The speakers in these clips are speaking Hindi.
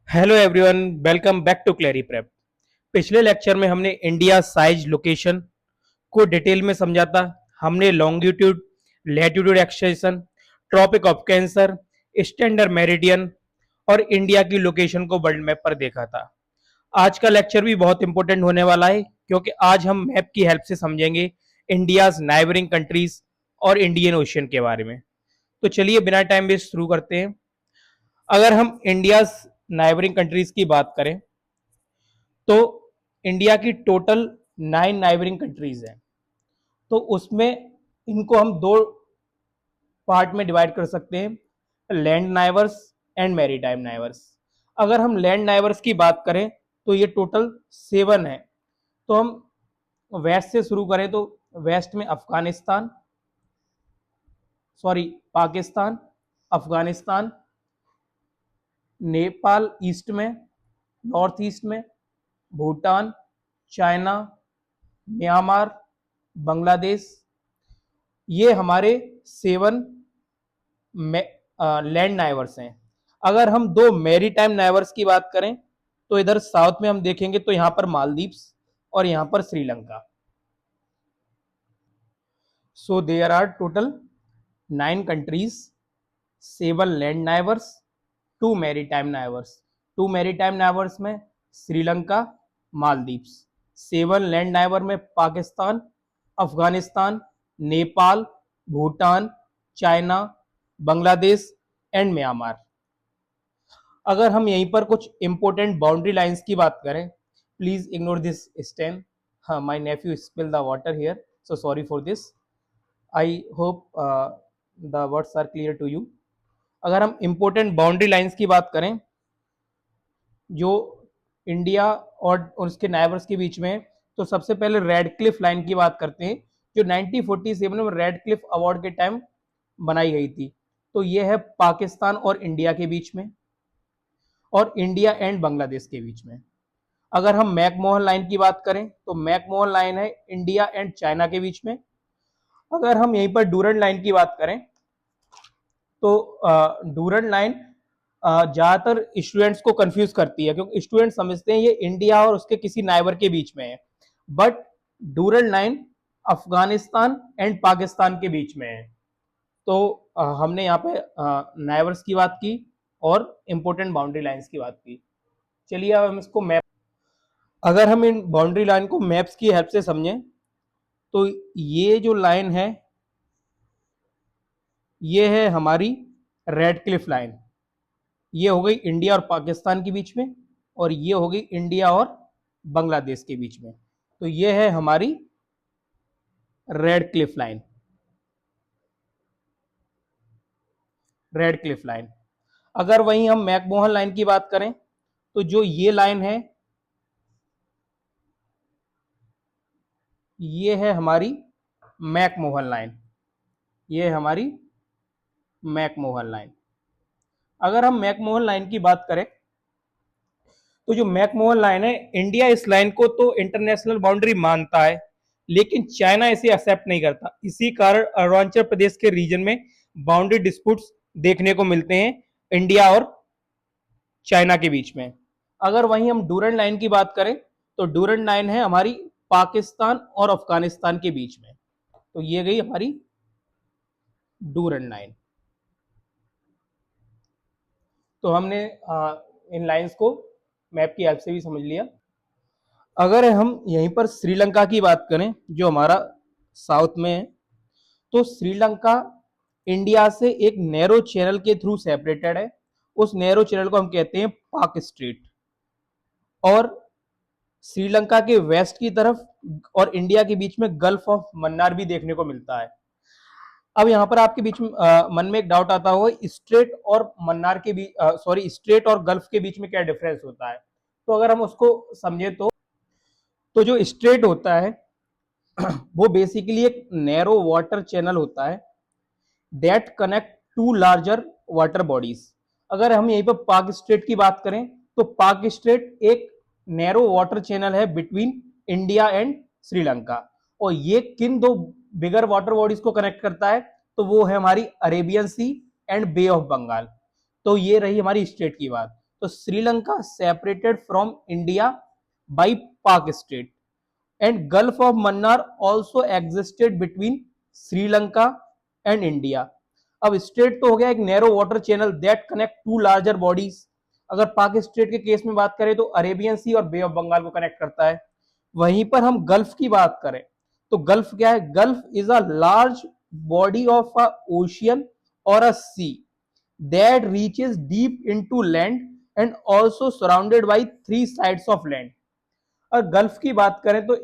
Hello everyone, welcome back to Clary Prep. पिछले लेक्चर में हमने इंडिया साइज लोकेशन को डिटेल में समझा था। हमने longitude, latitude extension, Tropic of Cancer, standard meridian और इंडिया की लोकेशन को वर्ल्ड मैप पर देखा था। आज का लेक्चर भी बहुत इंपॉर्टेंट होने वाला है क्योंकि आज हम मैप की हेल्प से समझेंगे इंडियाज नाइबरिंग कंट्रीज और इंडियन ओशियन के बारे में। तो चलिए बिना टाइम वेस्ट शुरू करते हैं। अगर हम इंडिया नाइबरिंग कंट्रीज की बात करें तो इंडिया की टोटल 9 नाइबरिंग कंट्रीज हैं। तो उसमें इनको हम दो पार्ट में डिवाइड कर सकते हैं, land neighbours and maritime neighbours. अगर हम लैंड नाइबर्स की बात करें तो ये टोटल 7 है। तो हम वेस्ट से शुरू करें तो वेस्ट में अफगानिस्तान, सॉरी पाकिस्तान, अफगानिस्तान, नेपाल ईस्ट में, नॉर्थ ईस्ट में भूटान, चाइना, म्यांमार, बांग्लादेश, ये हमारे 7 लैंड नाइबर्स हैं। अगर हम दो मैरीटाइम नाइबर्स की बात करें तो इधर साउथ में हम देखेंगे तो यहां पर मालदीव्स और यहां पर Sri Lanka. So there are total 9 countries, 7 land neighbours, 2 maritime neighbours. 2 maritime neighbours में श्रीलंका, मालदीव्स। 7 लैंड नाइबर में Pakistan, Afghanistan, Nepal, Bhutan, China, Bangladesh and Myanmar. अगर हम यहीं पर कुछ इंपॉर्टेंट बाउंड्री लाइंस की बात करें, प्लीज इग्नोर दिस स्टेन। हाँ, my nephew spill the water here, so sorry for this. I hope the words are clear to you. अगर हम इंपॉर्टेंट बाउंड्री लाइंस की बात करें जो इंडिया और उसके नाइबर्स के बीच में, तो सबसे पहले रेड क्लिफ लाइन की बात करते हैं जो 1947 में रेड क्लिफ अवार्ड के टाइम बनाई गई थी। तो यह है पाकिस्तान और इंडिया के बीच में और इंडिया एंड बांग्लादेश के बीच में। अगर हम मैकमोहन लाइन की बात करें तो मैकमोहन लाइन है इंडिया एंड चाइना के बीच में। अगर हम यहीं पर डूरंड लाइन की बात करें तो डूरंड लाइन ज्यादातर स्टूडेंट्स को कंफ्यूज करती है क्योंकि स्टूडेंट समझते हैं ये इंडिया और उसके किसी नाइबर के बीच में है, but Durand line Afghanistan and Pakistan के बीच में है। तो हमने यहाँ पे नाइबर्स की बात की और इंपॉर्टेंट बाउंड्री लाइंस की बात की। चलिए अब हम इसको मैप, अगर हम इन बाउंड्री लाइन को मैप्स की हेल्प से समझें तो ये जो लाइन है ये है हमारी रेड क्लिफ लाइन। ये हो गई इंडिया और पाकिस्तान के बीच में और ये हो गई इंडिया और बांग्लादेश के बीच में। तो ये है हमारी red Cliff line, red Cliff line. अगर वहीं हम मैकमोहन लाइन की बात करें तो जो ये लाइन है ये है हमारी मैकमोहन लाइन, ये है हमारी मैकमोहन लाइन। अगर हम मैकमोहन लाइन की बात करें तो जो मैकमोहन लाइन है, इंडिया इस लाइन को तो इंटरनेशनल बाउंड्री मानता है लेकिन चाइना इसे एक्सेप्ट नहीं करता। इसी कारण अरुणाचल प्रदेश के रीजन में बाउंड्री डिस्प्यूट्स देखने को मिलते हैं इंडिया और चाइना के बीच में। अगर वहीं हम डूरंड लाइन की बात करें तो डूरंड लाइन है हमारी पाकिस्तान और अफगानिस्तान के बीच में। तो ये गई हमारी डूरंड लाइन। तो हमने इन लाइंस को मैप की हेल्प से भी समझ लिया। अगर हम यहीं पर श्रीलंका की बात करें जो हमारा साउथ में है, तो श्रीलंका इंडिया से एक नैरो चैनल के थ्रू सेपरेटेड है। उस नैरो चैनल को हम कहते हैं पाक स्ट्रेट। और श्रीलंका के वेस्ट की तरफ और इंडिया के बीच में गल्फ ऑफ मन्नार भी देखने को मिलता है। अब यहाँ पर आपके बीच में मन में एक डाउट आता होगा, स्ट्रेट और मन्नार के बीच, सॉरी स्ट्रेट और गल्फ के बीच में क्या डिफरेंस होता है। तो अगर हम उसको समझे तो जो स्ट्रेट होता है वो बेसिकली एक नैरो वाटर चैनल होता है that connect to larger water bodies. अगर हम यहीं पर पाक स्ट्रेट की बात करें तो पाक स्ट्रेट एक नैरो वाटर चैनल है बिटवीन इंडिया एंड श्रीलंका। और ये किन दो बिगर वाटर बॉडीज को कनेक्ट करता है, तो वो है हमारी Arabian Sea and Bay of Bengal. तो ये रही हमारी स्ट्रेट की बात। तो Sri Lanka separated from India by Palk state and Gulf of Mannar also existed between Sri Lanka and India. अब स्टेट तो हो गया एक narrow water channel that connect to larger bodies. अगर पाक स्टेट के केस में बात करें तो अरेबियन सी और बे ऑफ बंगाल को कनेक्ट करता है। वहीं पर हम गल्फ की बात करें तो गल्फ क्या है? Gulf is a large body of a ocean और a sea that reaches deep into land and also surrounded by three sides of land. और गल्फ की बात करें तो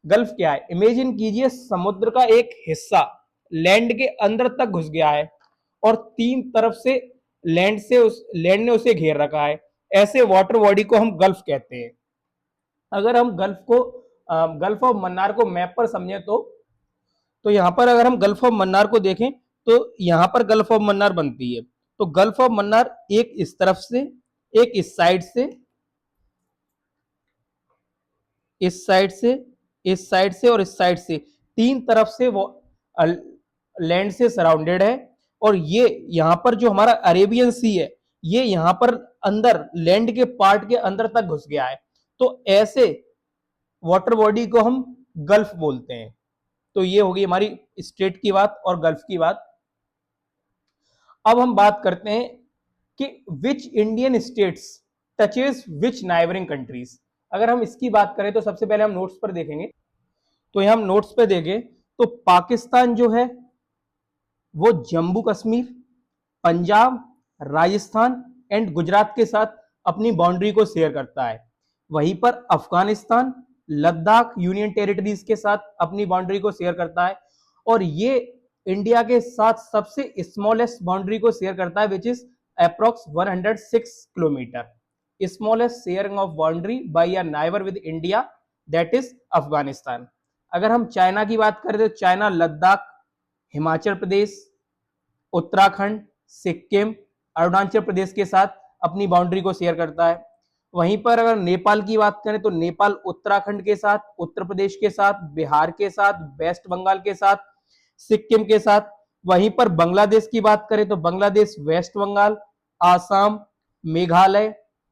गल्फ क्या है? इमेजिन कीजिए समुद्र का एक हिस्सा लैंड के अंदर तक घुस गया है और तीन तरफ से लैंड ने उसे घेर रखा है। ऐसे वाटर बॉडी को हम गल्फ कहते हैं। अगर हम गल्फ ऑफ मन्नार को मैप पर समझें तो यहां पर अगर हम गल्फ ऑफ मन्नार को देखें तो यहां पर गल्फ ऑफ मन्नार बनती है। तो गल्फ ऑफ मन्नार एक इस तरफ से, एक इस साइड से, इस साइड से, इस साइड से और इस साइड से, तीन तरफ से वो लैंड से सराउंडेड है। और ये यहां पर जो हमारा अरेबियन सी है ये यहां पर अंदर लैंड के पार्ट के अंदर तक घुस गया है। तो ऐसे वाटर बॉडी को हम गल्फ बोलते हैं। तो ये होगी हमारी स्टेट की बात और गल्फ की बात। अब हम बात करते हैं कि which Indian states touches which neighbouring countries. अगर हम इसकी बात करें तो सबसे पहले हम नोट्स पर देखेंगे। तो यहां हम नोट्स पे देखें तो पाकिस्तान जो है वो जम्मू कश्मीर, पंजाब, राजस्थान एंड गुजरात के साथ अपनी बाउंड्री को शेयर करता है। वहीं पर अफगानिस्तान, लद्दाख यूनियन टेरिटरीज के साथ अपनी बाउंड्री को शेयर करता है। और ये इंडिया के साथ सबसे स्मॉलेस्ट बाउंड्री को शेयर करता है which is approx 106 kilometre. Smallest sharing of boundary by a neighbour with India that is Afghanistan. अगर हम चाइना की बात करें तो चाइना लद्दाख, हिमाचल प्रदेश, उत्तराखंड, सिक्किम, अरुणाचल प्रदेश के साथ अपनी बाउंड्री को शेयर करता है। वहीं पर अगर नेपाल की बात करें तो नेपाल उत्तराखंड के साथ, उत्तर प्रदेश के साथ, बिहार के साथ, वेस्ट बंगाल के साथ, सिक्किम के साथ। वहीं पर बांग्लादेश की बात करें तो बांग्लादेश वेस्ट बंगाल, आसाम, मेघालय,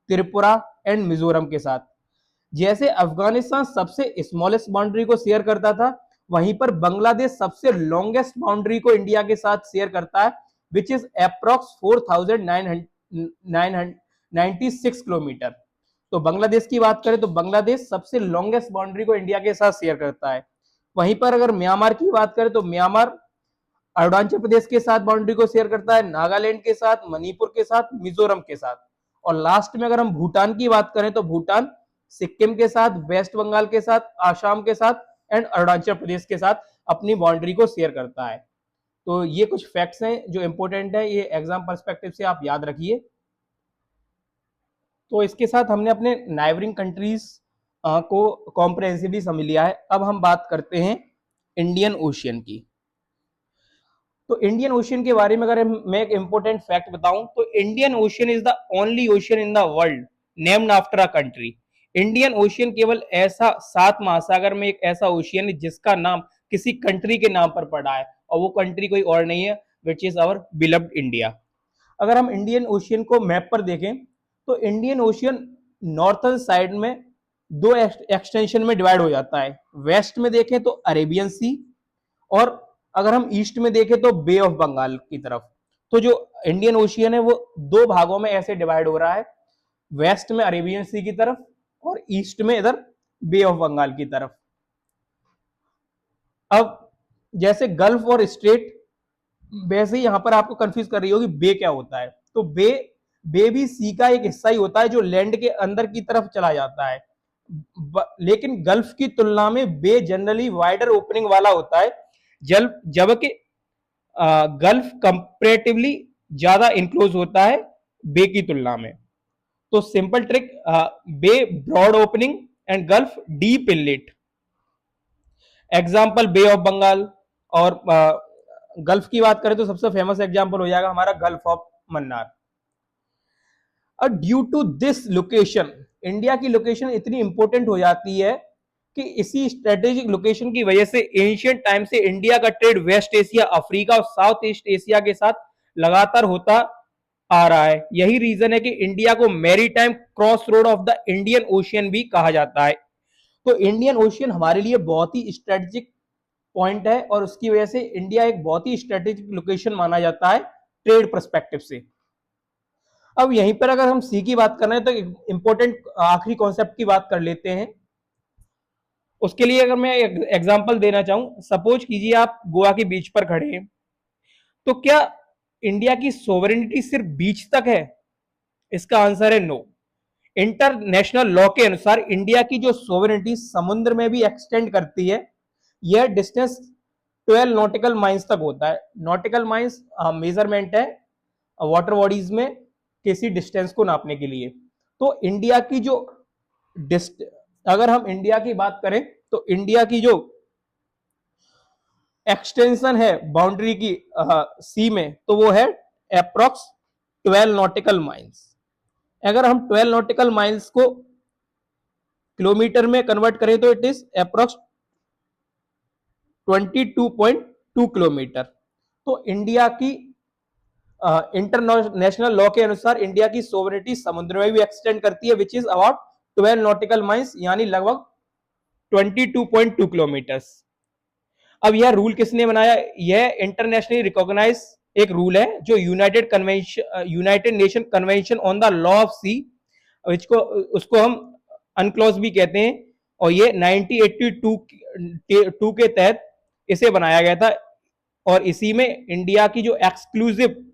त्रिपुरा एंड मिजोरम के साथ। जैसे अफगानिस्तान सबसे स्मॉलेस्ट बाउंड्री को शेयर करता था, वहीं पर बांग्लादेश सबसे लॉन्गेस्ट बाउंड्री को इंडिया के साथ शेयर करता है विच इज अप्रोक्स 4996 किलोमीटर। तो बांग्लादेश की बात करें तो बांग्लादेश सबसे लॉन्गेस्ट बाउंड्री को इंडिया के साथ शेयर करता है। वहीं पर अगर म्यांमार की बात करें तो म्यांमार अरुणाचल प्रदेश के साथ बाउंड्री को शेयर करता है, नागालैंड के साथ, मणिपुर के साथ, मिजोरम के साथ। और लास्ट में अगर हम भूटान की बात करें तो भूटान सिक्किम के साथ, वेस्ट बंगाल के साथ, आसाम के साथ एंड अरुणाचल प्रदेश के साथ अपनी बाउंड्री को शेयर करता है। तो ये कुछ फैक्ट्स हैं जो इंपॉर्टेंट है, ये एग्जाम पर्सपेक्टिव से आप याद रखिए। तो इसके साथ हमने अपने नाइबरिंग कंट्रीज को कॉम्प्रिहेंसिवली समझ लिया है। अब हम बात करते हैं इंडियन ओशियन की। तो इंडियन ओशियन के बारे में अगर मैं एक इंपॉर्टेंट फैक्ट बताऊं तो Indian ocean is the only ocean in the world named after a country. Indian ocean केवल ऐसा 7 महासागर में एक ऐसा ओशियन है जिसका नाम किसी कंट्री के नाम पर पड़ा है और वो कंट्री कोई और नहीं है which is our beloved India. अगर हम इंडियन ओशियन को मैप पर देखें तो इंडियन ओशियन नॉर्थर्न साइड में दो एक्सटेंशन में डिवाइड हो जाता है। वेस्ट में देखें तो अरेबियन सी और अगर हम ईस्ट में देखें तो बे ऑफ बंगाल की तरफ। तो जो इंडियन ओशियन है वो दो भागों में ऐसे डिवाइड हो रहा है, वेस्ट में अरेबियन सी की तरफ और ईस्ट में इधर बे ऑफ बंगाल की तरफ। अब जैसे गल्फ और स्ट्रेट वैसे ही यहां पर आपको कंफ्यूज कर रही होगी बे क्या होता है। तो बे भी सी का एक हिस्सा ही होता है जो लैंड के अंदर की तरफ चला जाता है। लेकिन गल्फ की तुलना में बे जनरली वाइडर ओपनिंग वाला होता है जबकि गल्फ कंपैरेटिवली ज्यादा इनक्लोज होता है बे की तुलना में। तो simple trick, bay broad opening and gulf deep inlet. Example bay of Bengal. और गल्फ की बात करें तो सबसे फेमस एग्जांपल हो जाएगा हमारा gulf of Mannar. Due to this location, India की लोकेशन इतनी इंपॉर्टेंट हो जाती है कि इसी स्ट्रेटेजिक लोकेशन की वजह से एंशिएंट टाइम से इंडिया का ट्रेड वेस्ट एशिया, अफ्रीका और साउथ ईस्ट एशिया के साथ लगातार होता आ रहा है। यही रीजन है कि इंडिया को maritime cross road of the Indian ocean भी कहा जाता है। तो इंडियन ओशियन हमारे लिए बहुत ही स्ट्रेटेजिक पॉइंट है और उसकी वजह से इंडिया एक बहुत ही स्ट्रेटेजिक लोकेशन माना जाता है ट्रेड परस्पेक्टिव से। अब यहीं पर अगर हम सी की बात कर रहे हैं तो इंपॉर्टेंट आखिरी कॉन्सेप्ट की बात कर लेते हैं। उसके लिए अगर मैं एग्जांपल देना चाहूं, सपोज कीजिए आप गोवा के बीच पर खड़े हैं, तो क्या इंडिया की सोवरेनिटी सिर्फ बीच तक है? इसका आंसर है नो। इंटरनेशनल लॉ के अनुसार इंडिया की जो सोवरेनिटी समुद्र में भी एक्सटेंड करती है। यह डिस्टेंस 12 नॉटिकल माइल्स तक होता है। नॉटिकल माइल्स मेजरमेंट है वाटर बॉडीज में किसी डिस्टेंस को नापने के लिए। तो इंडिया की जो अगर हम इंडिया की बात करें तो इंडिया की जो एक्सटेंशन है बाउंड्री की सी में, तो वो है अप्रोक्स 12 नॉटिकल माइल्स। अगर हम 12 नॉटिकल माइल्स को किलोमीटर में कन्वर्ट करें तो इट इज अप्रोक्स 22.2 किलोमीटर। तो इंडिया की इंटरनेशनल लॉ के अनुसार इंडिया की सोवरेनिटी समुद्र में भी एक्सटेंड करती है, which is about 12 nautical miles, यानी लगभग 22.2 किलोमीटर्स। अब यह रूल किसने बनाया? यह इंटरनेशनली रिकॉग्नाइज एक रूल है जो United Nation Convention on the Law of Sea, उसको हम अनक्लॉज भी कहते हैं, और ये 1982 के तहत इसे बनाया गया था। और इसी में इंडिया की जो एक्सक्लूसिव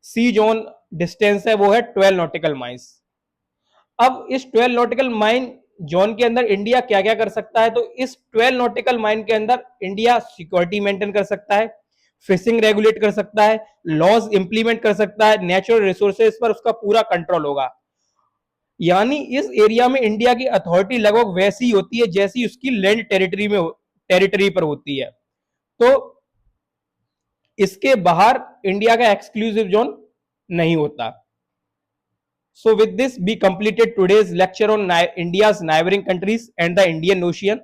सी जोन डिस्टेंस है वो है 12 नॉटिकल माइल्स। अब इस 12 नॉटिकल माइल जोन के अंदर इंडिया क्या क्या कर सकता है? तो इस 12 नॉटिकल माइल के अंदर इंडिया सिक्योरिटी मेंटेन कर सकता है, फिशिंग रेगुलेट कर सकता है, लॉज इंप्लीमेंट कर सकता है, नेचुरल रिसोर्सेज पर उसका पूरा कंट्रोल होगा। यानी इस एरिया में इंडिया की अथॉरिटी लगभग वैसी होती है जैसी उसकी लैंड टेरिटरी पर होती है। तो इसके बाहर इंडिया का एक्सक्लूसिव जोन नहीं होता। So with this, we completed today's lecture on India's neighboring countries and the Indian Ocean.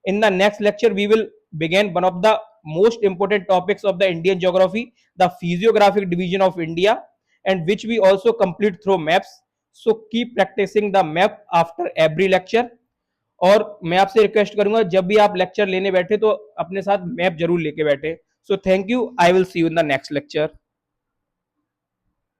In the next lecture, we will begin one of the most important topics of the Indian geography, the physiographic division of India, and which we also complete through maps. So keep practicing the map after every lecture. और मैं आपसे रिक्वेस्ट करूंगा जब भी आप लेक्चर लेने बैठे तो अपने साथ मैप जरूर लेके बैठे। So thank you, I will see you in the next lecture.